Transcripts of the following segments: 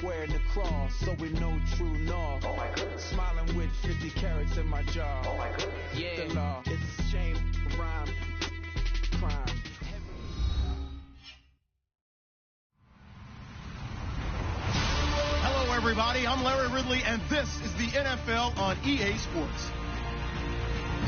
wearing the cross, so we know true north. Oh my goodness. Smiling with 50 carats in my jaw. Oh my goodness. Yeah. The law. It's a shame, rhyme, crime. Hello, everybody. I'm Larry Ridley, and this is the NFL on EA Sports.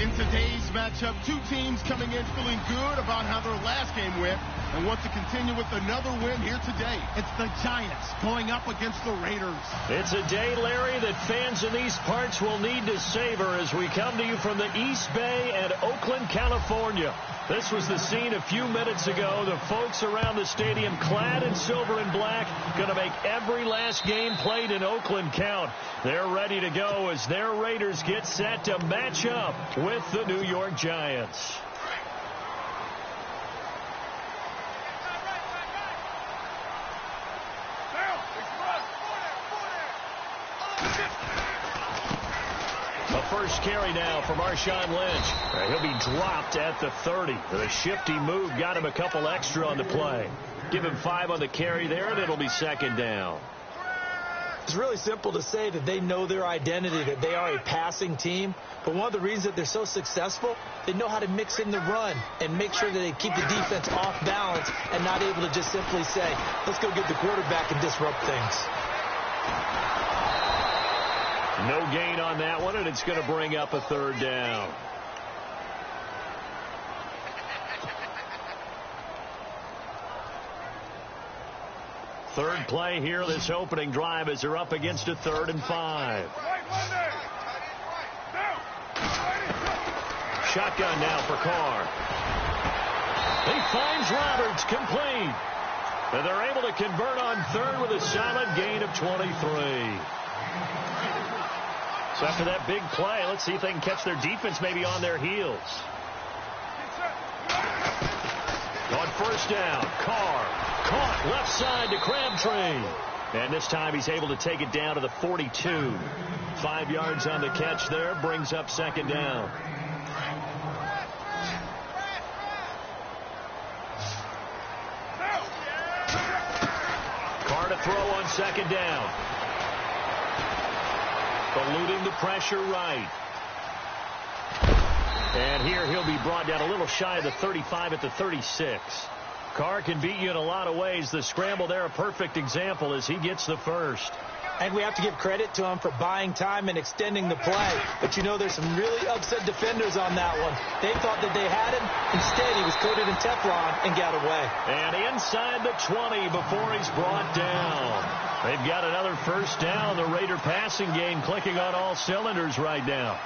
In today's matchup, two teams coming in feeling good about how their last game went and want to continue with another win here today. It's the Giants going up against the Raiders. It's a day, Larry, that fans in these parts will need to savor as we come to you from the East Bay and Oakland, California. This was the scene a few minutes ago. The folks around the stadium clad in silver and black going to make every last game played in Oakland count. They're ready to go as their Raiders get set to match up with the New York Giants. A first carry now for Marshawn Lynch. He'll be dropped at the 30. The shifty move got him a couple extra on the play. Give him 5 on the carry there, and it'll be second down. It's really simple to say that they know their identity, that they are a passing team. But one of the reasons that they're so successful, they know how to mix in the run and make sure that they keep the defense off balance and not able to just simply say, let's go get the quarterback and disrupt things. No gain on that one, and it's going to bring up a third down. Third play here, this opening drive, as they're up against a 3rd and 5. Shotgun now for Carr. He finds Roberts, complete. And they're able to convert on 3rd with a solid gain of 23. So after that big play, let's see if they can catch their defense maybe on their heels. On first down, Carr caught left side to Crabtree. And this time he's able to take it down to the 42. 5 yards on the catch there, brings up second down. Carr to throw on second down. Eluding the pressure right. And here he'll be brought down a little shy of the 35 at the 36. Carr can beat you in a lot of ways. The scramble there, a perfect example as he gets the first. And we have to give credit to him for buying time and extending the play. But, you know, there's some really upset defenders on that one. They thought that they had him. Instead, he was coated in Teflon and got away. And inside the 20 before he's brought down. They've got another first down. The Raider passing game clicking on all cylinders right now.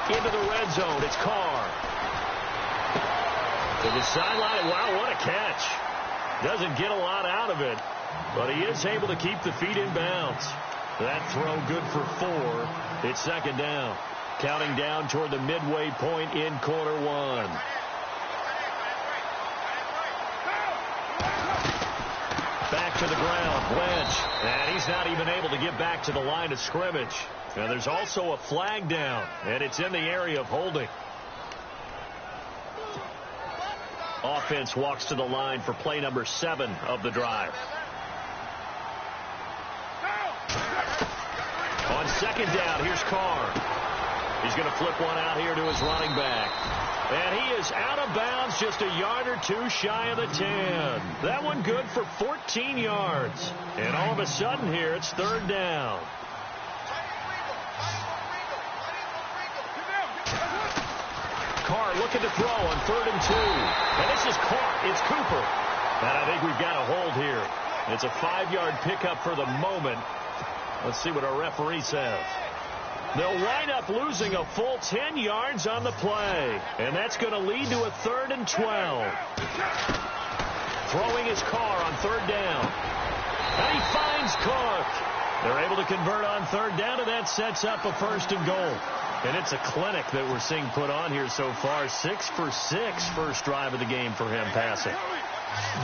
Into the red zone. It's Carr. To the sideline. Wow, what a catch. Doesn't get a lot out of it, but he is able to keep the feet in bounds. That throw good for 4. It's second down. Counting down toward the midway point in quarter 1. Back to the ground, Lynch. And he's not even able to get back to the line of scrimmage. And there's also a flag down, and it's in the area of holding. Offense walks to the line for play number 7 of the drive. On second down, here's Carr. He's going to flip one out here to his running back. And he is out of bounds just a yard or 2 shy of the 10. That one good for 14 yards. And all of a sudden here, it's third down. Carr looking to throw on 3rd and 2. And this is caught. It's Cooper. And I think we've got a hold here. It's a 5-yard pickup for the moment. Let's see what our referee says. They'll wind up losing a full 10 yards on the play. And that's going to lead to a 3rd and 12. Throwing his Carr on 3rd down. And he finds Cook. They're able to convert on 3rd down, and that sets up a 1st and goal. And it's a clinic that we're seeing put on here so far. 6 for 6 first drive of the game for him passing.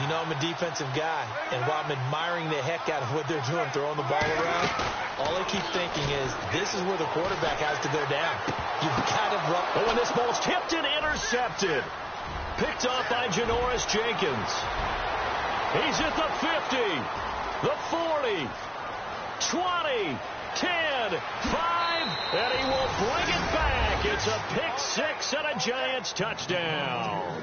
You know, I'm a defensive guy, and while I'm admiring the heck out of what they're doing, throwing the ball around, all I keep thinking is this is where the quarterback has to go down. You've got to run. Oh, and this ball's tipped and intercepted. Picked off by Janoris Jenkins. He's at the 50, the 40, 20, 10, 5, and he will bring it back. It's a pick six and a Giants touchdown.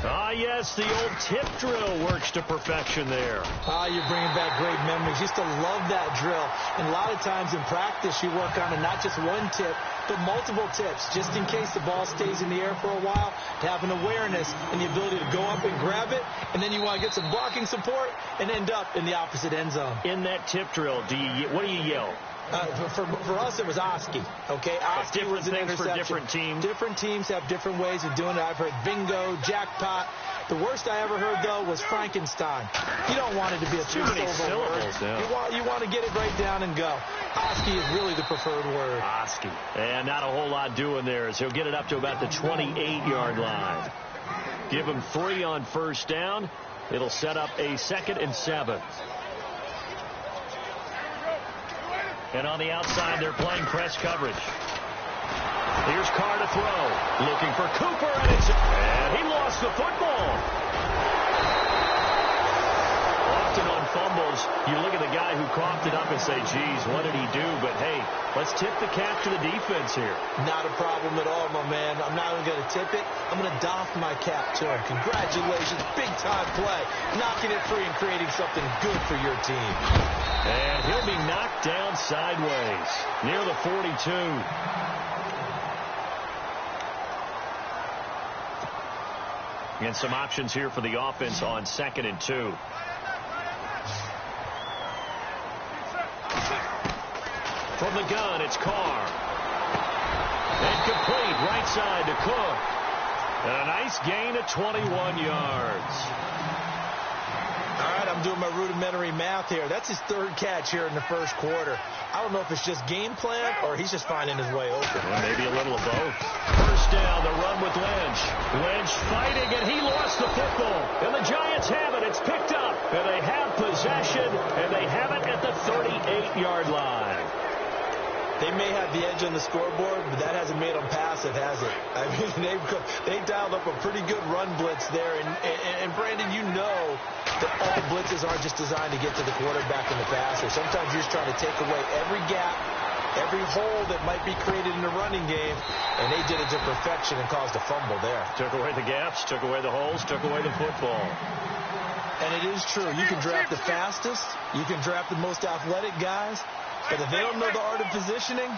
Ah, yes, the old tip drill works to perfection there. Ah, you're bringing back great memories. Used to love that drill. And a lot of times in practice, you work on it, not just one tip, but multiple tips, just in case the ball stays in the air for a while, to have an awareness and the ability to go up and grab it, and then you want to get some blocking support and end up in the opposite end zone. In that tip drill, what do you yell? For us, it was Oski. Okay, Oski was an interception. For different teams. Different teams have different ways of doing it. I've heard bingo, jackpot. The worst I ever heard, though, was Frankenstein. You don't want it to be a two-syllable word. Yeah. You want to get it right down and go. Oski is really the preferred word. Oski. And not a whole lot doing there as he'll get it up to about the 28-yard line. Give him 3 on first down. It'll set up a 2nd and 7. And on the outside, they're playing press coverage. Here's Carr to throw. Looking for Cooper, and he lost the football. Often on fumbles, you look at the guy who coughed it up and say, geez, what did he do? But, hey, let's tip the cap to the defense here. Not a problem at all, my man. I'm not even going to tip it. I'm going to doff my cap to him. Congratulations. Big-time play. Knocking it free and creating something good for your team. And he'll be knocked down sideways near the 42. And some options here for the offense on 2nd and 2. From the gun, it's Carr. And complete right side to Cook. And a nice gain of 21 yards. All right, I'm doing my rudimentary math here. That's his 3rd catch here in the first quarter. I don't know if it's just game plan or he's just finding his way open. Well, maybe a little of both. First down, the run with Lynch. Lynch fighting, and he lost the football. And the Giants have it. It's picked up. And they have possession, and they have it at the 38-yard line. They may have the edge on the scoreboard, but that hasn't made them passive, has it? I mean, they dialed up a pretty good run blitz there. And Brandon, you know that all blitzes aren't just designed to get to the quarterback and the passer. Sometimes you're just trying to take away every gap, every hole that might be created in the running game, and they did it to perfection and caused a fumble there. Took away the gaps, took away the holes, took away the football. And it is true. You can draft the fastest. You can draft the most athletic guys. But if they don't know the art of positioning,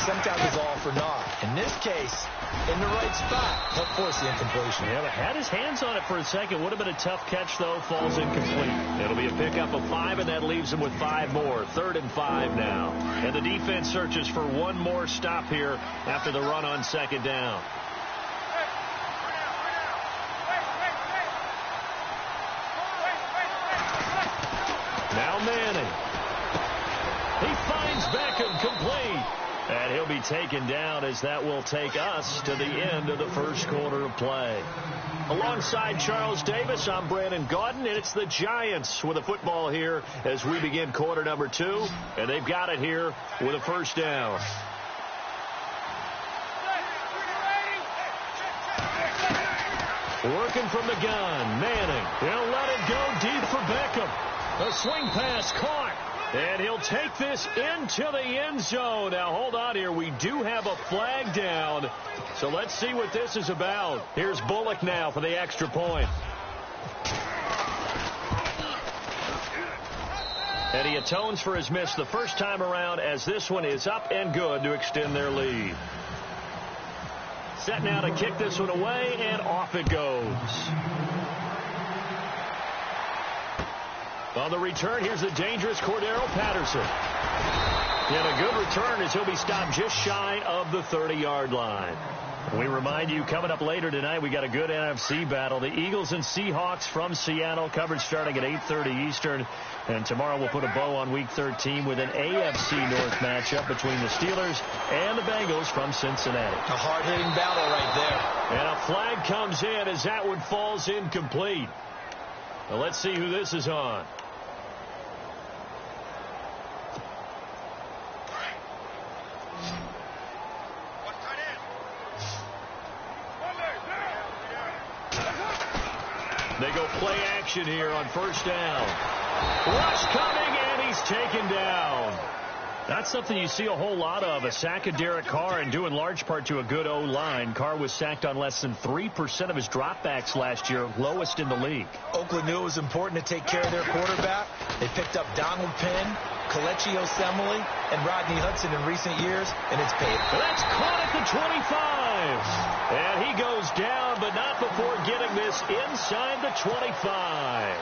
sometimes it's all for naught. In this case, in the right spot, help force the incompletion. Yeah, but had his hands on it for a second. Would have been a tough catch, though. Falls incomplete. It'll be a pickup of 5, and that leaves him with 5 more. 3rd and 5 now. And the defense searches for one more stop here after the run on 2nd down. Now Manning. He finds Beckham complete. And he'll be taken down as that will take us to the end of the first quarter of play. Alongside Charles Davis, I'm Brandon Gaudin, and it's the Giants with a football here as we begin quarter number 2. And they've got it here with a first down. Working from the gun, Manning. He'll let it go deep for Beckham. A swing pass caught. And he'll take this into the end zone. Now, hold on here. We do have a flag down. So let's see what this is about. Here's Bullock now for the extra point. And he atones for his miss the first time around as this one is up and good to extend their lead. Set now to kick this one away, and off it goes. On the return, here's the dangerous Cordero Patterson. And a good return as he'll be stopped just shy of the 30-yard line. We remind you, coming up later tonight, we got a good NFC battle. The Eagles and Seahawks from Seattle, coverage starting at 8:30 Eastern. And tomorrow we'll put a bow on Week 13 with an AFC North matchup between the Steelers and the Bengals from Cincinnati. A hard-hitting battle right there. And a flag comes in as that one falls incomplete. Well, let's see who this is on. They go play action here on first down. Rush coming, and he's taken down. That's something you see a whole lot of, a sack of Derek Carr, and due in large part to a good O-line. Carr was sacked on less than 3% of his dropbacks last year, lowest in the league. Oakland knew it was important to take care of their quarterback. They picked up Donald Penn, Kelechi Osemele, and Rodney Hudson in recent years, and it's paid. That's caught at the 25. And he goes down, but not before getting this inside the 25.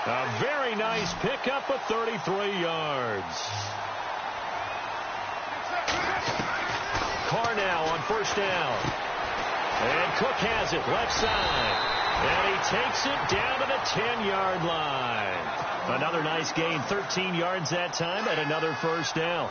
A very nice pickup of 33 yards. Carr now on first down. And Cook has it left side. And he takes it down to the 10-yard line. Another nice gain, 13 yards that time, and another first down.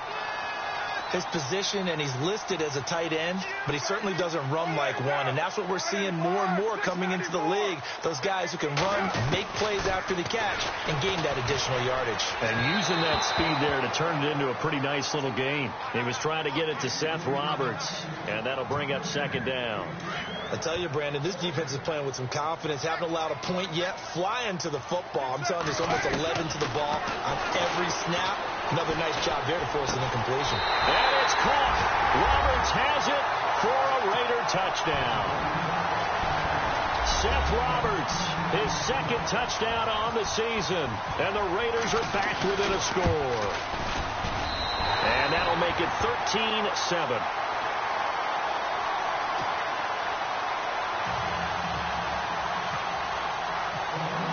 His position, and he's listed as a tight end, but he certainly doesn't run like one, and that's what we're seeing more and more coming into the league. Those guys who can run, make plays after the catch, and gain that additional yardage. And using that speed there to turn it into a pretty nice little gain. He was trying to get it to Seth Roberts, and that'll bring up second down. I tell you, Brandon, this defense is playing with some confidence. Haven't allowed a point yet. Flying to the football. I'm telling you, it's almost 11 to the ball on every snap. Another nice job there to force an incompletion. And it's caught. Roberts has it for a Raider touchdown. Seth Roberts, his second touchdown on the season. And the Raiders are back within a score. And that'll make it 13-7.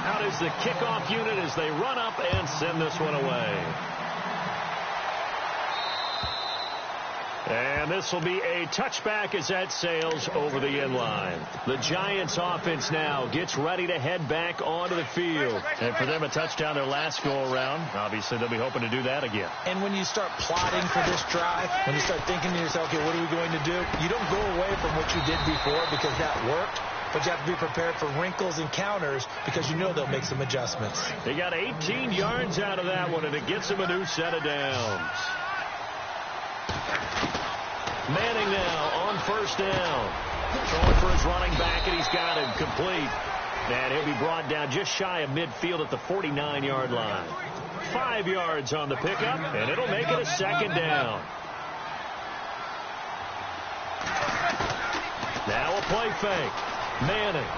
Out is the kickoff unit as they run up and send this one away. And this will be a touchback as that sails over the end line. The Giants offense now gets ready to head back onto the field. And for them, a touchdown their last go-around. Obviously, they'll be hoping to do that again. And when you start plotting for this drive, when you start thinking to yourself, okay, what are we going to do? You don't go away from what you did before because that worked. But you have to be prepared for wrinkles and counters because you know they'll make some adjustments. They got 18 yards out of that one, and it gets them a new set of downs. Manning now on first down. Throwing for his running back, and he's got him complete. And he'll be brought down just shy of midfield at the 49-yard line. 5 yards on the pickup, and it'll make it a second down. Now a play fake. Manning.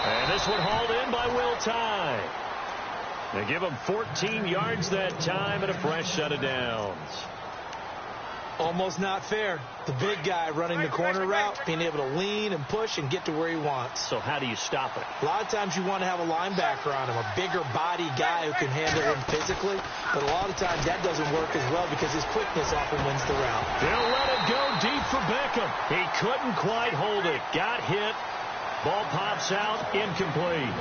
And this one hauled in by Will Tye. They give him 14 yards that time and a fresh set of downs. Almost not fair. The big guy running the corner route, being able to lean and push and get to where he wants. So how do you stop it? A lot of times you want to have a linebacker on him, a bigger body guy who can handle him physically. But a lot of times that doesn't work as well because his quickness often wins the route. They'll let it go deep for Beckham. He couldn't quite hold it. Got hit. Ball pops out. Incomplete.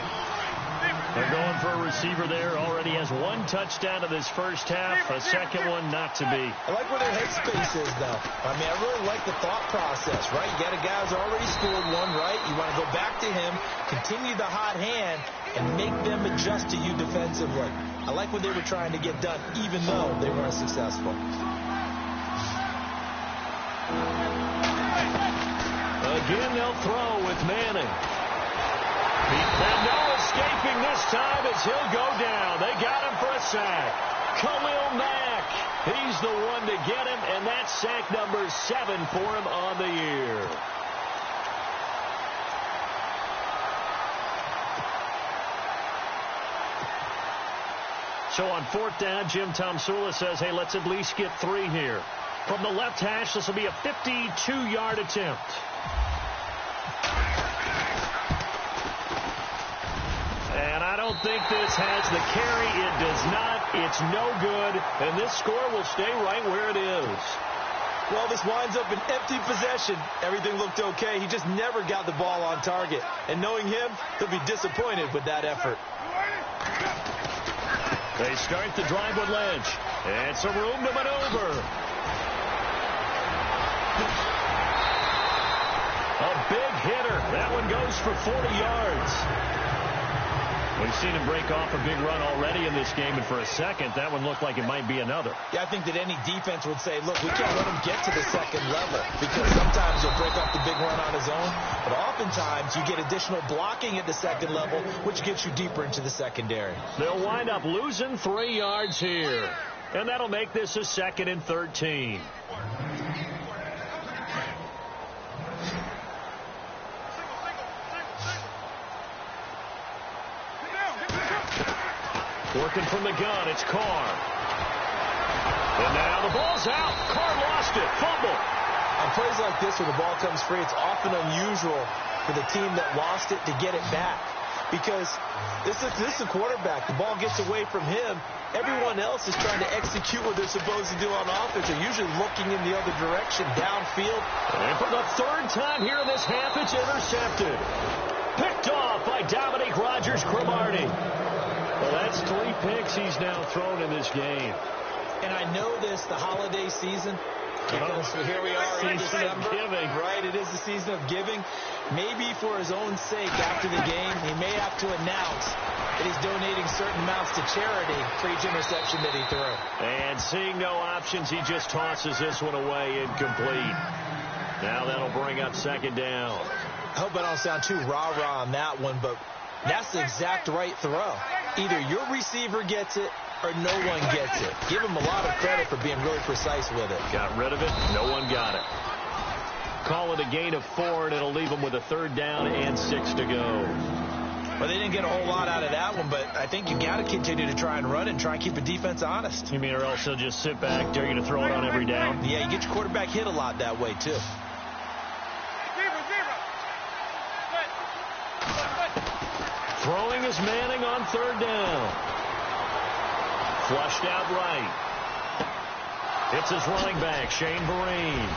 They're going for a receiver there. Already has one touchdown of this first half. A second one not to be. I like where their headspace is, though. I mean, I really like the thought process, right? You got a guy who's already scored one, right? You want to go back to him, continue the hot hand, and make them adjust to you defensively. I like what they were trying to get done, even though they weren't successful. Again, they'll throw with Manning. And no escaping this time as he'll go down. They got him for a sack. Khalil Mack, he's the one to get him, and that's sack number 7 for him on the year. So on fourth down, Jim Tomsula says, hey, let's at least get 3 here. From the left hash, this will be a 52-yard attempt. And I don't think this has the carry. It does not. It's no good. And this score will stay right where it is. Well, this winds up an empty possession. Everything looked okay. He just never got the ball on target. And knowing him, he'll be disappointed with that effort. They start the drive with Lynch. And some room to maneuver. A big hitter. That one goes for 40 yards. We've seen him break off a big run already in this game, and for a second, that one looked like it might be another. Yeah, I think that any defense would say, look, we can't let him get to the second level because sometimes he'll break off the big run on his own, but oftentimes you get additional blocking at the second level, which gets you deeper into the secondary. They'll wind up losing 3 yards here, and that'll make this a 2nd and 13. Working from the gun, it's Carr. And now the ball's out. Carr lost it. Fumble. On plays like this where the ball comes free, it's often unusual for the team that lost it to get it back. Because this is a quarterback. The ball gets away from him. Everyone else is trying to execute what they're supposed to do on offense. They're usually looking in the other direction, downfield. And for the 3rd time here in this half, it's intercepted. Picked off by Dominique Rodgers-Cromartie. Well, that's 3 picks he's now thrown in this game. And I know this, the holiday season, because here we are in December. Giving. Right, it is the season of giving. Maybe for his own sake after the game, he may have to announce that he's donating certain amounts to charity for each interception that he threw. And seeing no options, he just tosses this one away incomplete. Now that'll bring up 2nd down. I hope I don't sound too rah-rah on that one, but that's the exact right throw. Either your receiver gets it or no one gets it. Give him a lot of credit for being really precise with it. Got rid of it. No one got it. Call it a gain of 4, and it'll leave them with a 3rd down and 6 to go. Well, they didn't get a whole lot out of that one, but I think you got to continue to try and run it and try and keep the defense honest. You mean or else they'll just sit back, dare you to throw it on every down? Yeah, you get your quarterback hit a lot that way, too. Throwing is Manning on 3rd down. Flushed out right. It's his running back, Shane Vereen.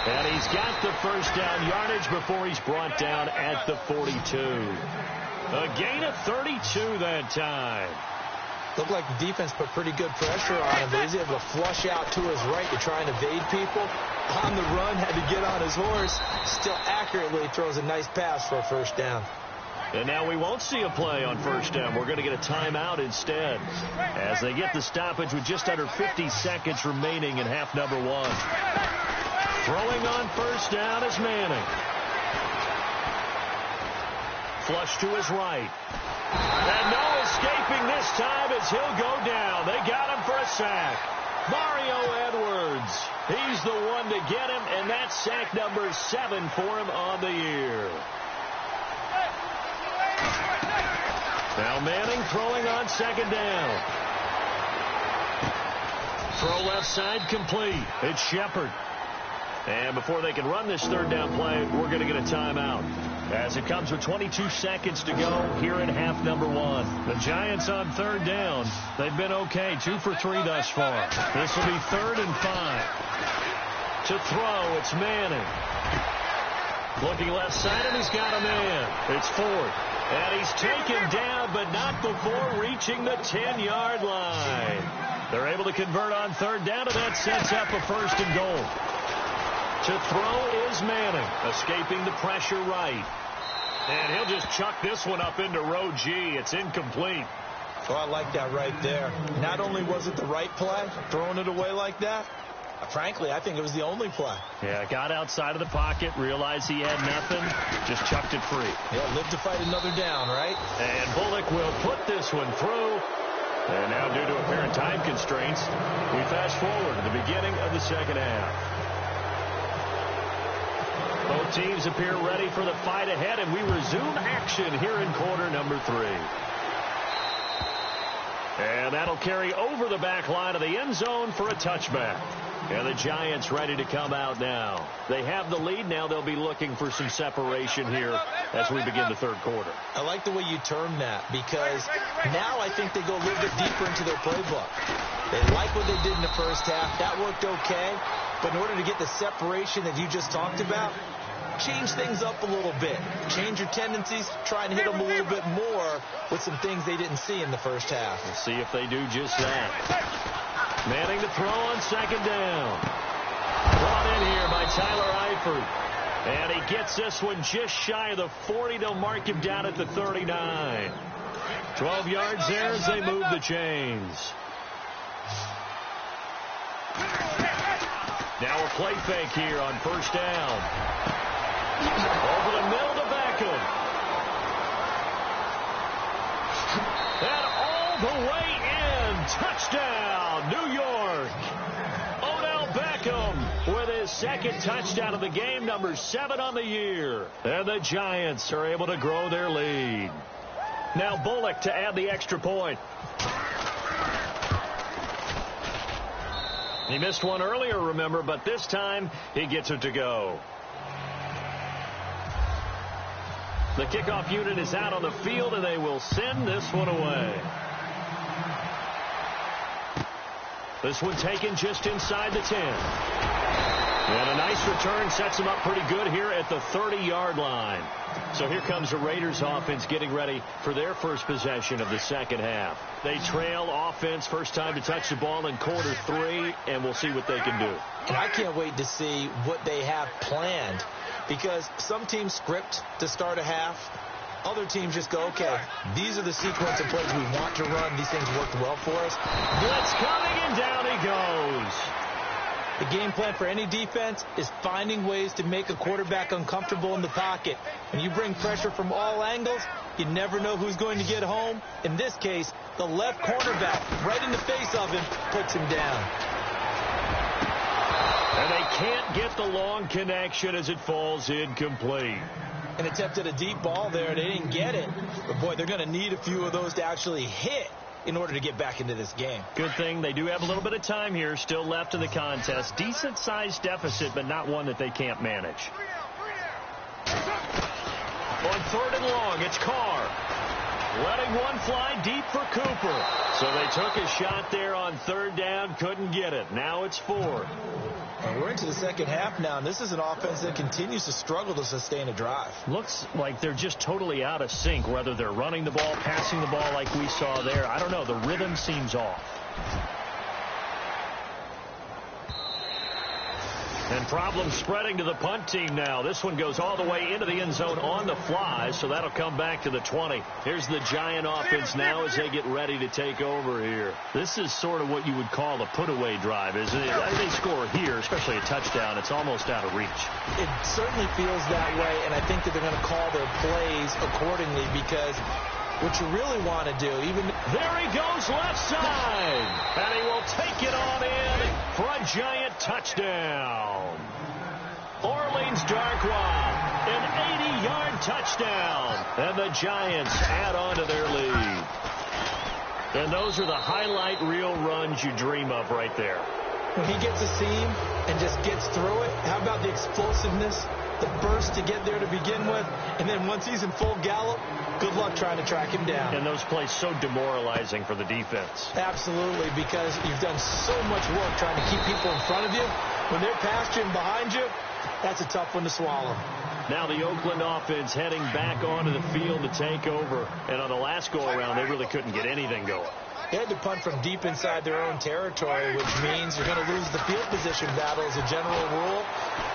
And he's got the 1st down yardage before he's brought down at the 42. A gain of 32 that time. Looked like the defense put pretty good pressure on him, but he's able to flush out to his right to try and evade people. On the run, had to get on his horse. Still accurately throws a nice pass for a 1st down. And now we won't see a play on 1st down. We're going to get a timeout instead as they get the stoppage with just under 50 seconds remaining in half number 1. Throwing on 1st down is Manning. Flush to his right. And no escaping this time as he'll go down. They got him for a sack. Mario Edwards. He's the one to get him, and that's sack number 7 for him on the year. Now Manning throwing on 2nd down. Throw left side complete. It's Shepard. And before they can run this 3rd down play, we're going to get a timeout. As it comes with 22 seconds to go here in half number 1. The Giants on 3rd down. They've been okay. 2 for 3 thus far. This will be 3rd and 5. To throw, it's Manning. Looking left side, and he's got a man. It's Ford. And he's taken down, but not before reaching the 10-yard line. They're able to convert on 3rd down, and that sets up a 1st and goal. To throw is Manning, escaping the pressure right. And he'll just chuck this one up into row G. It's incomplete. Oh, I like that right there. Not only was it the right play, throwing it away like that, frankly, I think it was the only play. Yeah, got outside of the pocket, realized he had nothing, just chucked it free. Yeah, live to fight another down, right? And Bullock will put this one through. And now, due to apparent time constraints, we fast forward to the beginning of the 2nd half. Both teams appear ready for the fight ahead, and we resume action here in quarter number 3. And that'll carry over the back line of the end zone for a touchback. And the Giants ready to come out now. They have the lead. Now they'll be looking for some separation here as we begin the 3rd quarter. I like the way you term that, because now I think they go a little bit deeper into their playbook. They like what they did in the 1st half. That worked okay. But in order to get the separation that you just talked about, change things up a little bit. Change your tendencies. Try and hit them a little bit more with some things they didn't see in the 1st half. We'll see if they do just that. Manning to throw on 2nd down. Brought in here by Tyler Eifert. And he gets this one just shy of the 40. They'll mark him down at the 39. 12 yards there as they move the chains. Now a play fake here on first down. Over the middle to Beckham. And all the way in. Touchdown, New York. Odell Beckham with his second touchdown of the game, number 7 on the year. And the Giants are able to grow their lead. Now Bullock to add the extra point. He missed one earlier, remember, but this time he gets it to go. The kickoff unit is out on the field, and they will send this one away. This one taken just inside the 10. And a nice return sets them up pretty good here at the 30-yard line. So here comes the Raiders offense getting ready for their first possession of the second half. They trail offense, first time to touch the ball in quarter 3, and we'll see what they can do. And I can't wait to see what they have planned, because some teams script to start a half. Other teams just go, okay, these are the sequence of plays we want to run. These things worked well for us. Blitz coming, and down he goes. The game plan for any defense is finding ways to make a quarterback uncomfortable in the pocket. When you bring pressure from all angles, you never know who's going to get home. In this case, the left cornerback, right in the face of him, puts him down. And they can't get the long connection as it falls incomplete. An attempt at a deep ball there. They didn't get it. But, boy, they're going to need a few of those to actually hit in order to get back into this game. Good thing they do have a little bit of time here still left in the contest. Decent-sized deficit, but not one that they can't manage. On 3rd and long, it's Carr. Letting one fly deep for Cooper. So they took a shot there on 3rd down, couldn't get it. Now it's 4th. We're into the second half now, and this is an offense that continues to struggle to sustain a drive. Looks like they're just totally out of sync, whether they're running the ball, passing the ball like we saw there. I don't know. The rhythm seems off. And problems spreading to the punt team now. This one goes all the way into the end zone on the fly, so that'll come back to the 20. Here's the Giant offense now as they get ready to take over here. This is sort of what you would call a put-away drive, isn't it? They score here, especially a touchdown. It's almost out of reach. It certainly feels that way, and I think that they're going to call their plays accordingly, because what you really want to do, even... There he goes left side, and he will take it on in for a Giant touchdown. Orleans Darkwa, an 80-yard touchdown, and the Giants add on to their lead. And those are the highlight reel runs you dream of right there. When he gets a seam and just gets through it, how about the explosiveness, the burst to get there to begin with, and then once he's in full gallop, good luck trying to track him down. And those plays so demoralizing for the defense. Absolutely, because you've done so much work trying to keep people in front of you. When they're past you and behind you, that's a tough one to swallow. Now the Oakland offense heading back onto the field to take over. And on the last go-around, they really couldn't get anything going. They had to punt from deep inside their own territory, which means you're going to lose the field position battle as a general rule.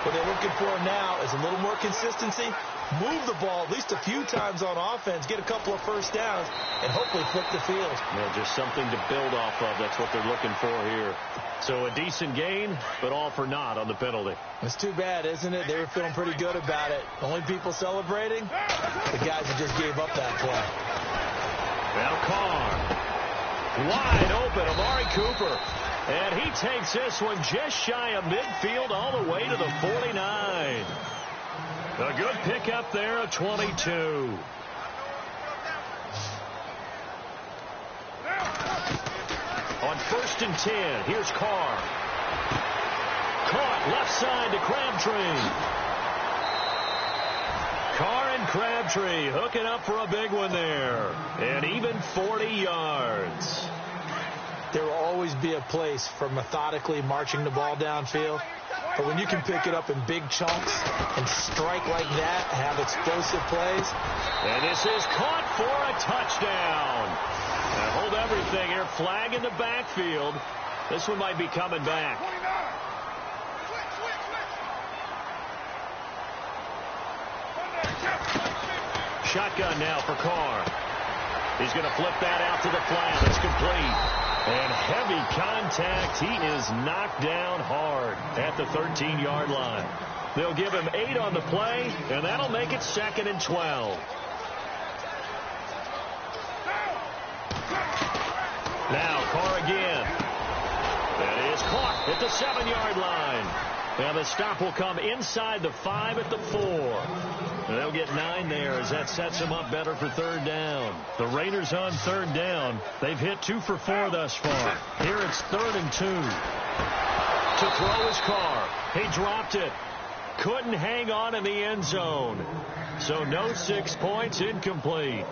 What they're looking for now is a little more consistency, move the ball at least a few times on offense, get a couple of first downs, and hopefully flip the field. Yeah, just something to build off of. That's what they're looking for here. So a decent gain, but all for naught on the penalty. It's too bad, isn't it? They were feeling pretty good about it. Only people celebrating, the guys that just gave up that play. Now Carr. Wide open, Amari Cooper. And he takes this one just shy of midfield all the way to the 49. A good pickup there of 22. On 1st and 10, here's Carr. Caught left side to Crabtree. Carr and Crabtree hooking up for a big one there. And even 40 yards. There will always be a place for methodically marching the ball downfield. But when you can pick it up in big chunks and strike like that, have explosive plays. And this is caught for a touchdown. Now hold everything here. Flag in the backfield. This one might be coming back. Shotgun now for Carr. He's going to flip that out to the flat. It's complete. And heavy contact. He is knocked down hard at the 13-yard line. They'll give him 8 on the play, and that'll make it 2nd and 12. Now Carr again. That is caught at the 7-yard line. And the stop will come inside the 5 at the 4. And they'll get 9 there as that sets them up better for 3rd down. The Raiders on 3rd down. They've hit 2 for 4 thus far. Here it's 3rd and 2. To throw his Carr. He dropped it. Couldn't hang on in the end zone. So no 6 points, incomplete.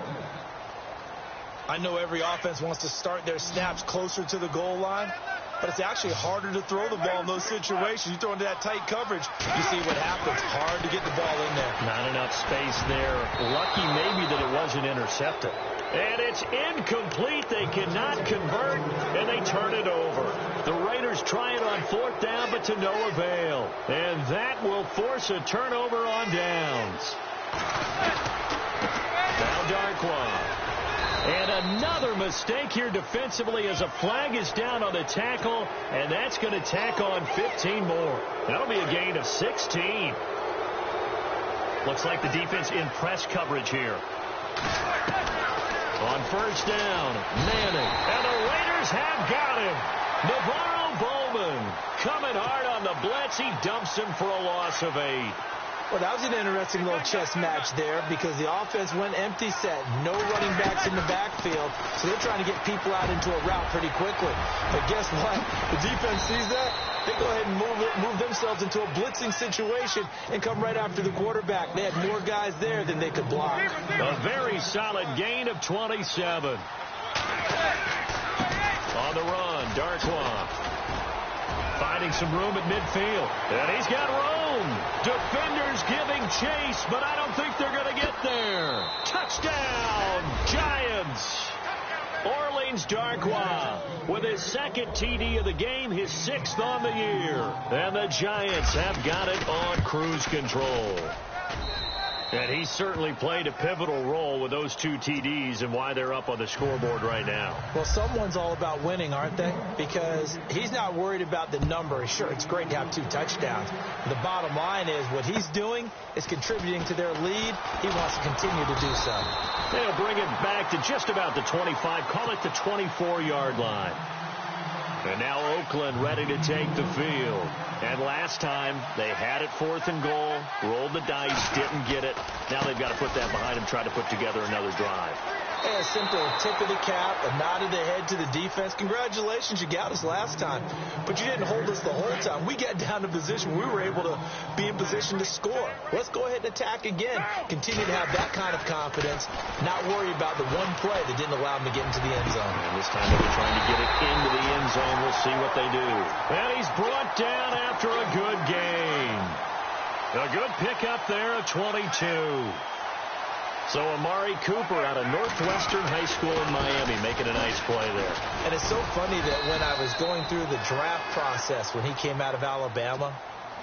I know every offense wants to start their snaps closer to the goal line, but it's actually harder to throw the ball in those situations. You throw into that tight coverage, you see what happens. Hard to get the ball in there. Not enough space there. Lucky maybe that it wasn't intercepted. And it's incomplete. They cannot convert, and they turn it over. The Raiders try it on 4th down, but to no avail. And that will force a turnover on downs. Now Darkwa. And another mistake here defensively as a flag is down on the tackle, and that's going to tack on 15 more. That'll be a gain of 16. Looks like the defense in press coverage here. On 1st down, Manning. And the Raiders have got him. Navarro Bowman coming hard on the blitz. He dumps him for a loss of 8. Well, that was an interesting little chess match there because the offense went empty set. No running backs in the backfield, so they're trying to get people out into a route pretty quickly. But guess what? The defense sees that. They go ahead and move themselves into a blitzing situation and come right after the quarterback. They had more guys there than they could block. A very solid gain of 27. On the run, Darkwa. Finding some room at midfield. And he's got room. Defenders giving chase, but I don't think they're going to get there. Touchdown, Giants. Orleans Darkwa with his 2nd TD of the game, his 6th on the year. And the Giants have got it on cruise control. And he certainly played a pivotal role with those 2 TDs and why they're up on the scoreboard right now. Well, someone's all about winning, aren't they? Because he's not worried about the number. Sure, it's great to have 2 touchdowns. The bottom line is what he's doing is contributing to their lead. He wants to continue to do so. They'll bring it back to just about the 25. Call it the 24-yard line. And now Oakland ready to take the field. And last time, they had it 4th and goal, rolled the dice, didn't get it. Now they've got to put that behind them, try to put together another drive. A simple tip of the cap, a nod of the head to the defense. Congratulations, you got us last time. But you didn't hold us the whole time. We got down to position. We were able to be in position to score. Let's go ahead and attack again. Continue to have that kind of confidence. Not worry about the one play that didn't allow them to get into the end zone. And this time they're trying to get it into the end zone. We'll see what they do. And he's brought down after a good gain. A good pickup there at 22. So Amari Cooper out of Northwestern High School in Miami making a nice play there. And it's so funny that when I was going through the draft process when he came out of Alabama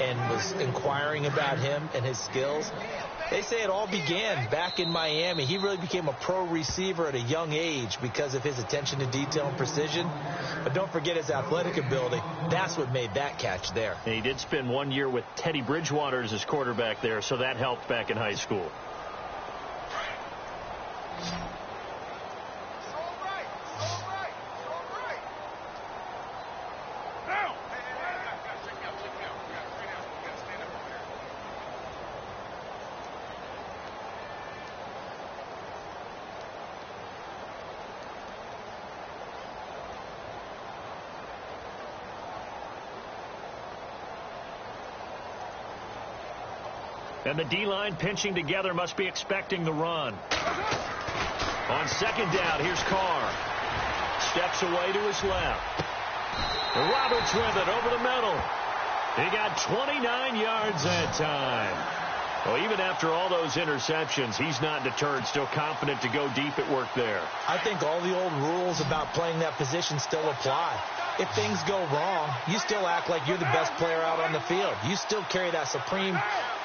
and was inquiring about him and his skills, they say it all began back in Miami. He really became a pro receiver at a young age because of his attention to detail and precision. But don't forget his athletic ability. That's what made that catch there. And he did spend 1 year with Teddy Bridgewater as his quarterback there, so that helped back in high school. And the D-line pinching together, must be expecting the run. On 2nd down, here's Carr. Steps away to his left. Roberts with it over the middle. He got 29 yards that time. Well, even after all those interceptions, he's not deterred, still confident to go deep at work there. I think all the old rules about playing that position still apply. If things go wrong, you still act like you're the best player out on the field. You still carry that supreme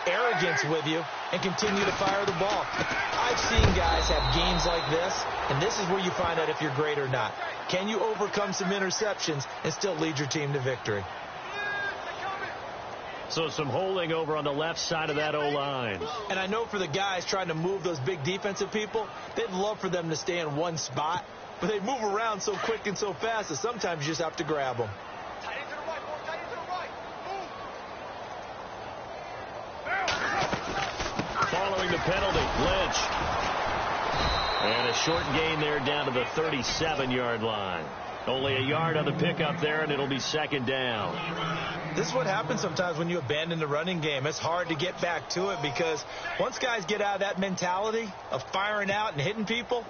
arrogance with you and continue to fire the ball. I've seen guys have games like this, and this is where you find out if you're great or not. Can you overcome some interceptions and still lead your team to victory? So some holding over on the left side of that O-line. And I know for the guys trying to move those big defensive people, they'd love for them to stay in one spot, but they move around so quick and so fast that sometimes you just have to grab them. Following the penalty, Lynch. And a short gain there down to the 37-yard line. Only a yard on the pickup there, and it'll be second down. This is what happens sometimes when you abandon the running game. It's hard to get back to it because once guys get out of that mentality of firing out and hitting people,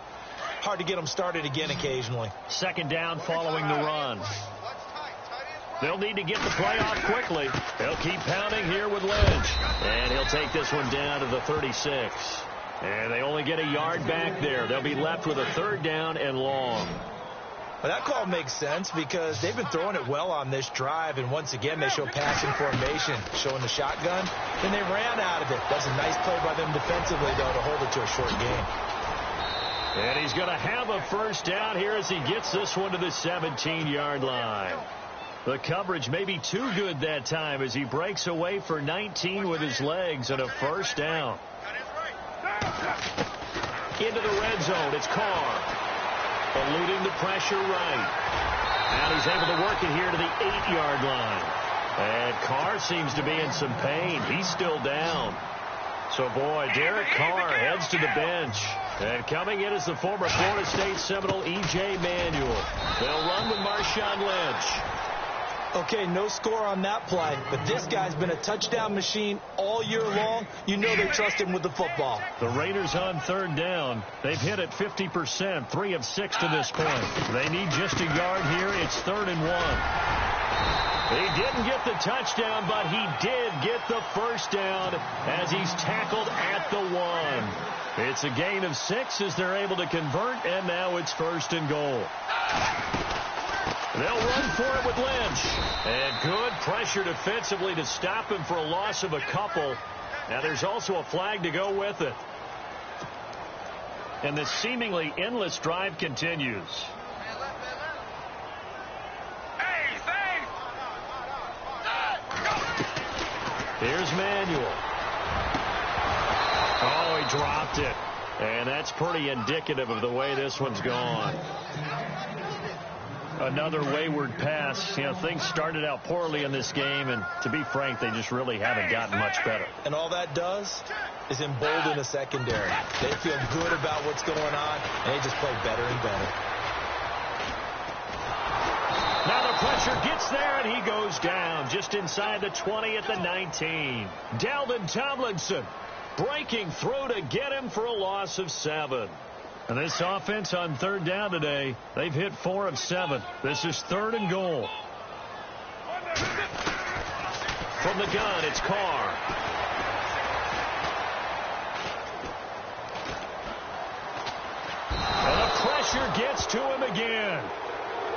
hard to get them started again occasionally. Second down following the run. They'll need to get the play off quickly. They'll keep pounding here with Lynch. And he'll take this one down to the 36. And they only get a yard back there. They'll be left with a third down and long. Well, that call makes sense because they've been throwing it well on this drive, and once again they show passing formation, showing the shotgun. Then they ran out of it. That's a nice play by them defensively, though, to hold it to a short game. And he's going to have a first down here as he gets this one to the 17-yard line. The coverage may be too good that time as he breaks away for 19 with his legs and a first down. Into the red zone, it's Carr. Eluding the pressure right. And he's able to work it here to the 8-yard line. And Carr seems to be in some pain. He's still down. So, boy, Derek Carr heads to the bench. And coming in is the former Florida State Seminole E.J. Manuel. They'll run with Marshawn Lynch. Okay, no score on that play, but this guy's been a touchdown machine all year long. You know they trust him with the football. The Raiders on third down. They've hit it 50%, 3 of 6 to this point. They need just a yard here. It's 3rd and 1. He didn't get the touchdown, but he did get the first down as he's tackled at the 1. It's a gain of 6 as they're able to convert, and now it's 1st and goal. They'll run for it with Lynch. And good pressure defensively to stop him for a loss of a couple. Now there's also a flag to go with it. And the seemingly endless drive continues. Here's Manuel. Oh, he dropped it. And that's pretty indicative of the way this one's gone. Another wayward pass. You know, things started out poorly in this game, and to be frank, they just really haven't gotten much better. And all that does is embolden the secondary. They feel good about what's going on, and they just play better and better. Now the pressure gets there, and he goes down just inside the 20 at the 19. Dalvin Tomlinson breaking through to get him for a loss of 7. And this offense on third down today, they've hit 4 of 7. This is 3rd and goal. From the gun, it's Carr. And the pressure gets to him again.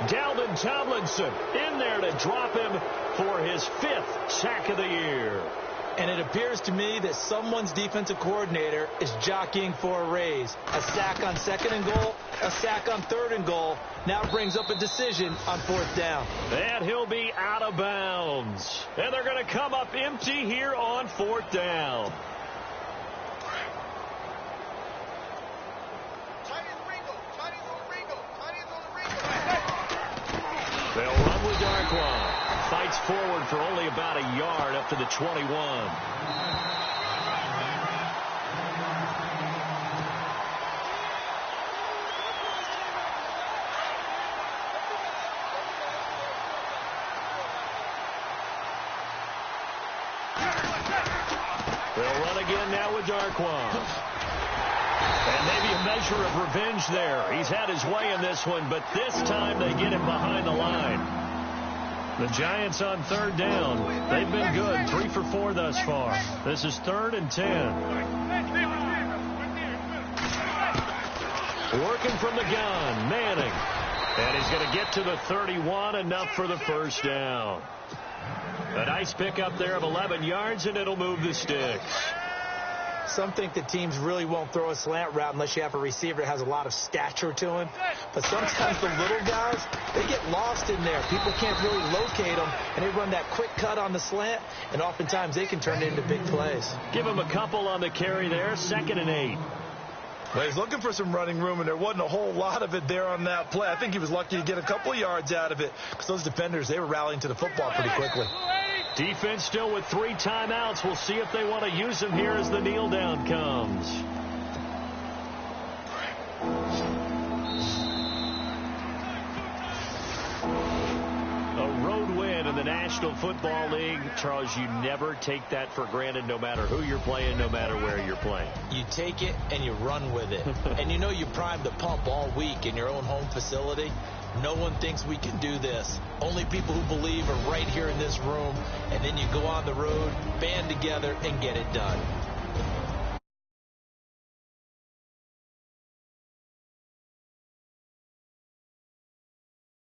Dalvin Tomlinson in there to drop him for his 5th sack of the year. And it appears to me that someone's defensive coordinator is jockeying for a raise. A sack on 2nd and goal, a sack on 3rd and goal. Now brings up a decision on 4th down. And he'll be out of bounds. And they're going to come up empty here on 4th down. They'll run with Darkwan. Fights forward for only about a yard up to the 21. They'll run again now with Darkwan. And maybe a measure of revenge there. He's had his way in this one, but this time they get him behind the line. The Giants on third down. They've been good, 3 for 4 thus far. This is 3rd and 10. Working from the gun, Manning. And he's going to get to the 31, enough for the first down. A nice pickup there of 11 yards, and it'll move the sticks. Some think that teams really won't throw a slant route unless you have a receiver that has a lot of stature to him. But sometimes the little guys, they get lost in there. People can't really locate them, and they run that quick cut on the slant, and oftentimes they can turn it into big plays. Give him a couple on the carry there, 2nd and 8. Well, he's looking for some running room, and there wasn't a whole lot of it there on that play. I think he was lucky to get a couple of yards out of it because those defenders, they were rallying to the football pretty quickly. Defense still with 3 timeouts. We'll see if they want to use them here as the kneel down comes. A road win in the National Football League. Charles, you never take that for granted no matter who you're playing, no matter where you're playing. You take it and you run with it. And you know you primed the pump all week in your own home facility. No one thinks we can do this. Only people who believe are right here in this room. And then you go on the road, band together, and get it done.